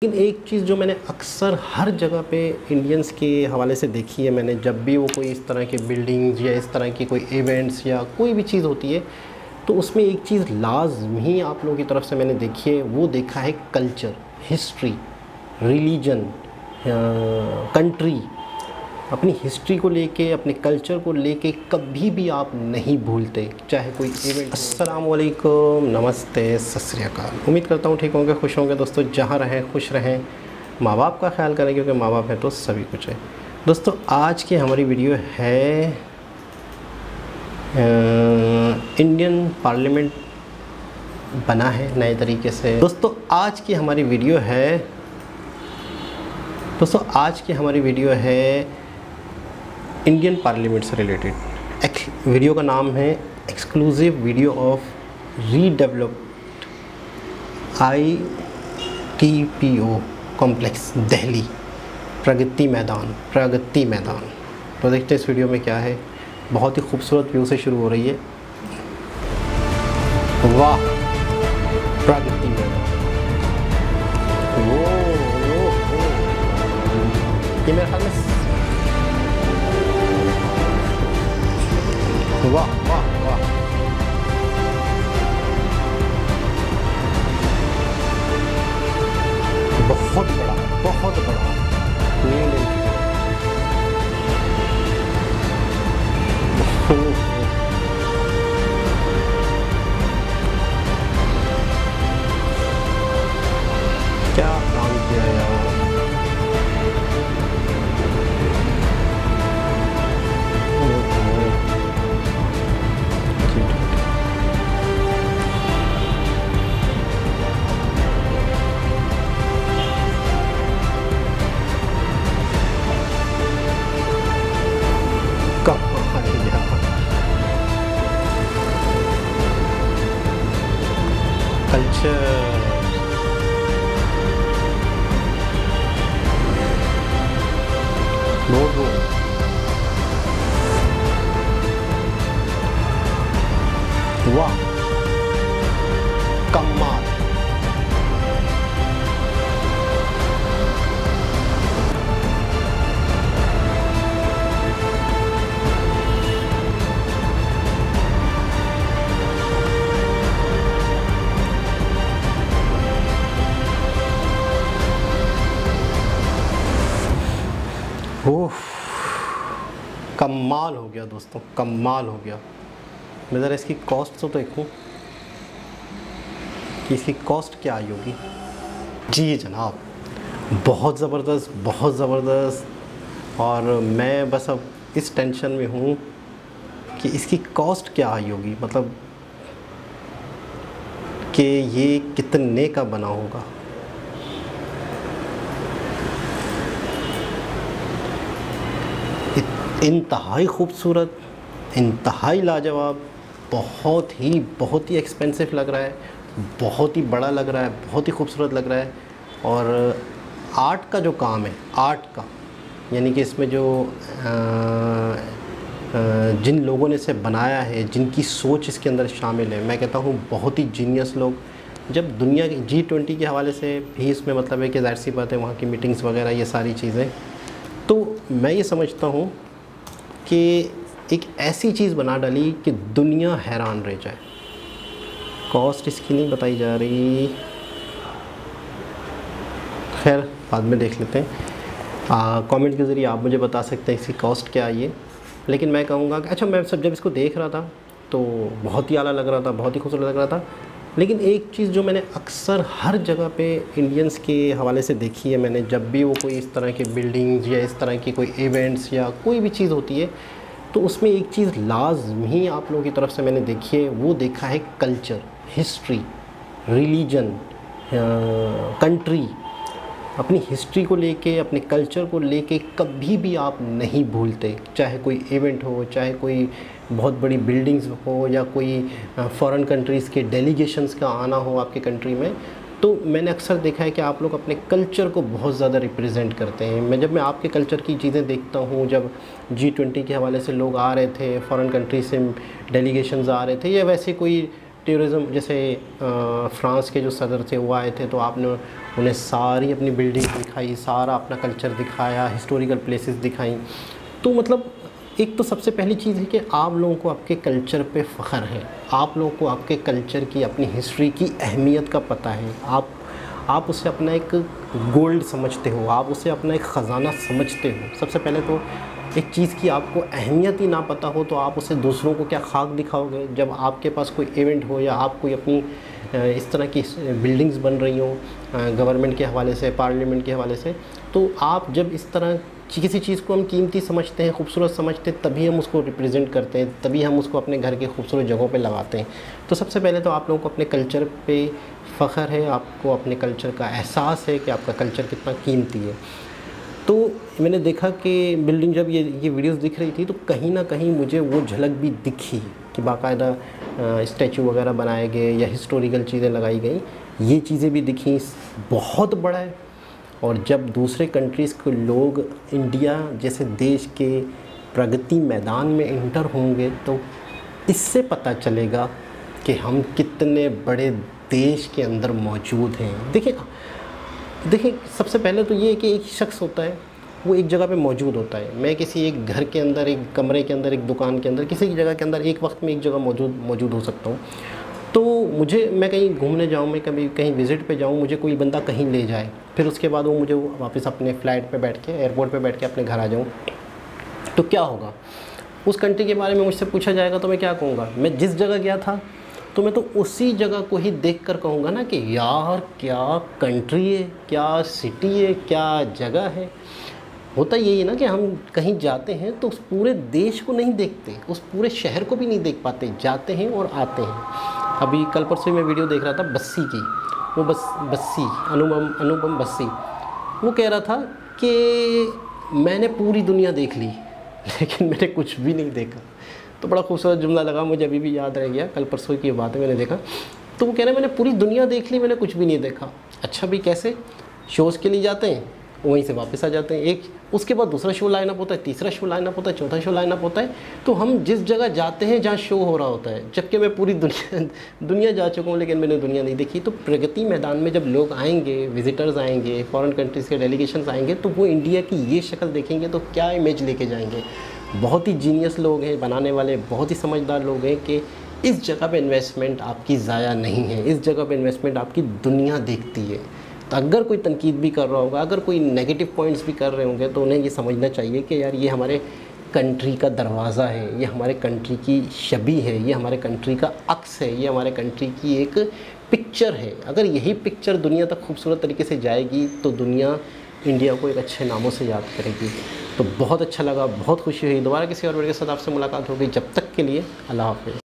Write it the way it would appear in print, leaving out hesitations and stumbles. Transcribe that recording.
लेकिन एक चीज़ जो मैंने अक्सर हर जगह पे इंडियंस के हवाले से देखी है, मैंने जब भी वो कोई इस तरह के बिल्डिंग्स या इस तरह की कोई इवेंट्स या कोई भी चीज़ होती है तो उसमें एक चीज़ लाजमी आप लोगों की तरफ से मैंने देखी है, वो देखा है कल्चर, हिस्ट्री, रिलीजन, कंट्री। अपनी हिस्ट्री को लेके, अपने कल्चर को लेके कभी भी आप नहीं भूलते, चाहे कोई इवेंट। अस्सलाम वालेकुम, नमस्ते, सत श्री अकाल। उम्मीद करता हूँ ठीक होंगे, खुश होंगे दोस्तों। जहाँ रहें खुश रहें, माँ बाप का ख्याल करें क्योंकि माँ बाप है तो सभी कुछ है। दोस्तों आज की हमारी वीडियो है इंडियन पार्लियामेंट बना है नए तरीके से। दोस्तों आज की हमारी वीडियो है इंडियन पार्लियामेंट से रिलेटेड। वीडियो का नाम है exclusive video of redeveloped ITPO complex Delhi, Pragati Maidan. तो देखते हैं इस वीडियो में क्या है। बहुत ही खूबसूरत व्यू से शुरू हो रही है। वाह, प्रगति मैदान। ये मेरे ख्याल में वाह वाह वाह, बहुत बड़ा नील क्या काम किया यार। कल्चर, लोगो, वाह, कमाल। ओह, कमाल हो गया दोस्तों, कमाल हो गया। मैं ज़रा इसकी कॉस्ट तो देखूं कि इसकी कॉस्ट क्या आई होगी। जी जनाब, बहुत ज़बरदस्त। और मैं बस अब इस टेंशन में हूँ कि इसकी कॉस्ट क्या आई होगी, मतलब कि ये कितने का बना होगा। इंतहाई खूबसूरत, इंतहाई लाजवाब, बहुत ही एक्सपेंसिव लग रहा है, बहुत ही बड़ा लग रहा है, बहुत ही खूबसूरत लग रहा है। और आर्ट का जो काम है, आर्ट का यानी कि इसमें जो जिन लोगों ने इसे बनाया है, जिनकी सोच इसके अंदर शामिल है, मैं कहता हूँ बहुत ही जीनियस लोग। जब दुनिया की G20 के हवाले से भी इसमें मतलब है कि ज़ाहिर सी बात है वहाँ की मीटिंग्स वगैरह ये सारी चीज़ें, तो मैं ये समझता हूँ कि एक ऐसी चीज़ बना डाली कि दुनिया हैरान रह जाए। कॉस्ट इसकी नहीं बताई जा रही, खैर बाद में देख लेते हैं। कमेंट के ज़रिए आप मुझे बता सकते हैं इसकी कॉस्ट क्या है ये। लेकिन मैं कहूँगा कि अच्छा, मैं जब इसको देख रहा था तो बहुत ही आला लग रहा था, बहुत ही खूबसूरत लग रहा था। लेकिन एक चीज़ जो मैंने अक्सर हर जगह पे इंडियंस के हवाले से देखी है, मैंने जब भी वो कोई इस तरह के बिल्डिंग्स या इस तरह की कोई इवेंट्स या कोई भी चीज़ होती है तो उसमें एक चीज़ लाजमी आप लोगों की तरफ से मैंने देखी है, वो देखा है कल्चर, हिस्ट्री, रिलीजन, कंट्री। अपनी हिस्ट्री को लेके, अपने कल्चर को लेके कभी भी आप नहीं भूलते, चाहे कोई इवेंट हो, चाहे कोई बहुत बड़ी बिल्डिंग्स हो या कोई फॉरेन कंट्रीज़ के डेलीगेशंस का आना हो आपके कंट्री में। तो मैंने अक्सर देखा है कि आप लोग अपने कल्चर को बहुत ज़्यादा रिप्रेजेंट करते हैं। जब मैं आपके कल्चर की चीज़ें देखता हूँ, जब G20 के हवाले से लोग आ रहे थे, फ़ॉरेन कंट्री से डेलीगेशंस आ रहे थे, या वैसे कोई टूरिज़्म, जैसे फ्रांस के जो सदर थे वो आए थे, तो आपने उन्हें सारी अपनी बिल्डिंग दिखाई, सारा अपना कल्चर दिखाया, हिस्टोरिकल प्लेसेस दिखाई। तो मतलब एक तो सबसे पहली चीज़ है कि आप लोगों को आपके कल्चर पे फ़ख्र है, आप लोगों को आपके कल्चर की, अपनी हिस्ट्री की अहमियत का पता है। आप उसे अपना एक गोल्ड समझते हो, आप उसे अपना एक ख़जाना समझते हो। सबसे पहले तो एक चीज़ की आपको अहमियत ही ना पता हो तो आप उसे दूसरों को क्या खाक दिखाओगे। जब आपके पास कोई इवेंट हो या आप कोई अपनी इस तरह की बिल्डिंग्स बन रही हों गवर्नमेंट के हवाले से, पार्लियामेंट के हवाले से, तो आप जब इस तरह किसी चीज़ को हम कीमती समझते हैं, खूबसूरत समझते हैं, तभी हम उसको रिप्रेजेंट करते हैं, तभी हम उसको अपने घर के खूबसूरत जगहों पे लगाते हैं। तो सबसे पहले तो आप लोगों को अपने कल्चर पे फ़ख्र है, आपको अपने कल्चर का एहसास है कि आपका कल्चर कितना कीमती है। तो मैंने देखा कि बिल्डिंग जब ये वीडियोस दिख रही थी तो कहीं ना कहीं मुझे वो झलक भी दिखी कि बाकायदा स्टैचू वगैरह बनाए गए या हिस्टोरिकल चीज़ें लगाई गई, ये चीज़ें भी दिखी। बहुत बड़ा है। और जब दूसरे कंट्रीज़ के लोग इंडिया जैसे देश के प्रगति मैदान में इंटर होंगे तो इससे पता चलेगा कि हम कितने बड़े देश के अंदर मौजूद हैं। देखिए सबसे पहले तो ये है कि एक शख्स होता है, वो एक जगह पे मौजूद होता है। मैं किसी एक घर के अंदर, एक कमरे के अंदर, एक दुकान के अंदर, किसी की जगह के अंदर एक वक्त में एक जगह मौजूद हो सकता हूँ। तो मैं कहीं घूमने जाऊँ, मैं कभी कहीं विज़िट पे जाऊँ, मुझे कोई बंदा कहीं ले जाए, फिर उसके बाद वो मुझे वापस अपने फ़्लाइट पे बैठ के, एयरपोर्ट पे बैठ के अपने घर आ जाऊँ, तो क्या होगा? उस कंट्री के बारे में मुझसे पूछा जाएगा तो मैं क्या कहूँगा? मैं जिस जगह गया था तो मैं तो उसी जगह को ही देख कर कहूँगा ना कि यार क्या कंट्री है, क्या सिटी है, क्या जगह है। होता यही है ना कि हम कहीं जाते हैं तो उस पूरे देश को नहीं देखते, उस पूरे शहर को भी नहीं देख पाते, जाते हैं और आते हैं। अभी कल परसों मैं वीडियो देख रहा था बस्सी की, वो बस्सी अनुपम बस्सी, वो कह रहा था कि मैंने पूरी दुनिया देख ली लेकिन मैंने कुछ भी नहीं देखा। तो बड़ा खूबसूरत जुमला लगा, मुझे अभी भी याद रह गया, कल परसों की बात है, मैंने देखा। तो वो कह रहे हैं मैंने पूरी दुनिया देख ली, मैंने कुछ भी नहीं देखा। अच्छा भी कैसे? शोज़ के लिए जाते हैं, वहीं से वापस आ जाते हैं, एक उसके बाद दूसरा शो लाइन अप होता है, तीसरा शो लाइन अप होता है, चौथा शो लाइन अप होता है। तो हम जिस जगह जाते हैं जहाँ शो हो रहा होता है, जबकि मैं पूरी दुनिया जा चुका हूँ लेकिन मैंने दुनिया नहीं देखी। तो प्रगति मैदान में जब लोग आएंगे, विजिटर्स आएंगे, फॉरेन कंट्रीज़ के डेलीगेशंस आएंगे, तो वो इंडिया की ये शक्ल देखेंगे तो क्या इमेज लेके जाएंगे। बहुत ही जीनियस लोग हैं बनाने वाले, बहुत ही समझदार लोग हैं कि इस जगह पे इन्वेस्टमेंट आपकी ज़ाया नहीं है, इस जगह पे इन्वेस्टमेंट आपकी दुनिया देखती है। तो अगर कोई तनकीद भी कर रहा होगा, अगर कोई नेगेटिव पॉइंट्स भी कर रहे होंगे, तो उन्हें ये समझना चाहिए कि यार ये हमारे कंट्री का दरवाज़ा है, ये हमारे कंट्री की छवि है, ये हमारे कंट्री का अक्स है, ये हमारे कंट्री की एक पिक्चर है। अगर यही पिक्चर दुनिया तक खूबसूरत तरीके से जाएगी तो दुनिया इंडिया को एक अच्छे नामों से याद करेगी। तो बहुत अच्छा लगा, बहुत खुशी हुई। दोबारा किसी और वीडियो के साथ आपसे मुलाकात होगी। जब तक के लिए अल्लाह हाफ़िज़।